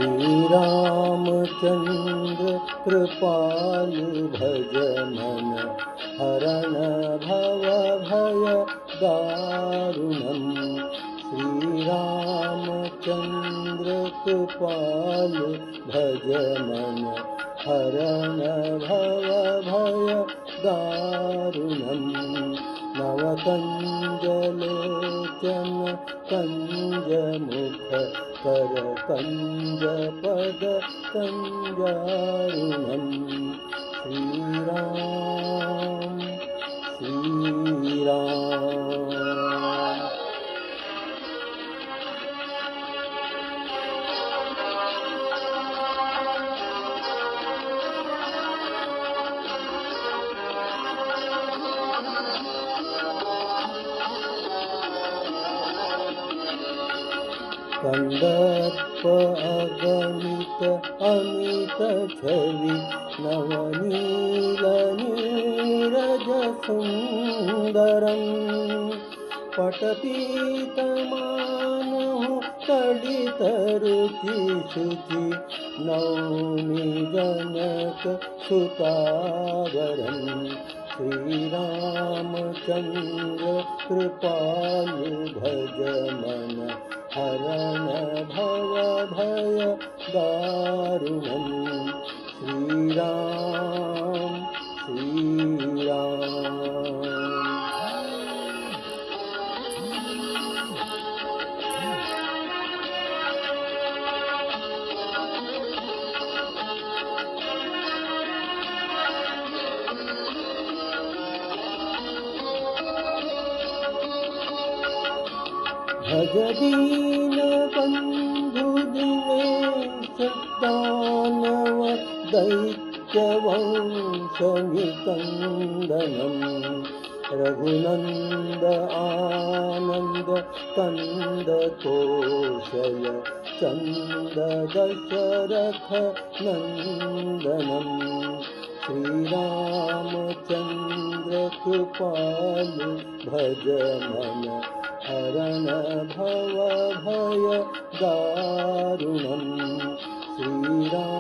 श्रीरामचन्द्र कृपालु भज मन हरण भव भय दारुणम्। श्रीरामचन्द्र कृपालु भज मन हरण भव भय दारुणम्। नवकञ्जलोचन कञ्जमुख कर कञ्जपद कञ्जारुणम्। श्रीराम श्रीराम। कंदर्प अगणित अमित छवि नवनील नीरज सुंदरम्। पटपीतमानहु तडित रुचि शुचि नौमि जनक सुतावरम्। श्रीरामचन्द्र कृपालु भज मन हरण भव भय दारुणम्। श्रीराम श्रीराम। भज दीन बंधु दिनेश दानव दैत्य वंश निकंदनम्। रघुनंद आनंद कंद कौशल चंद दशरथ नंदनम्। श्रीरामचन्द्र कृपालु भज मन हरण भव भय दारुणम्। श्रीराम।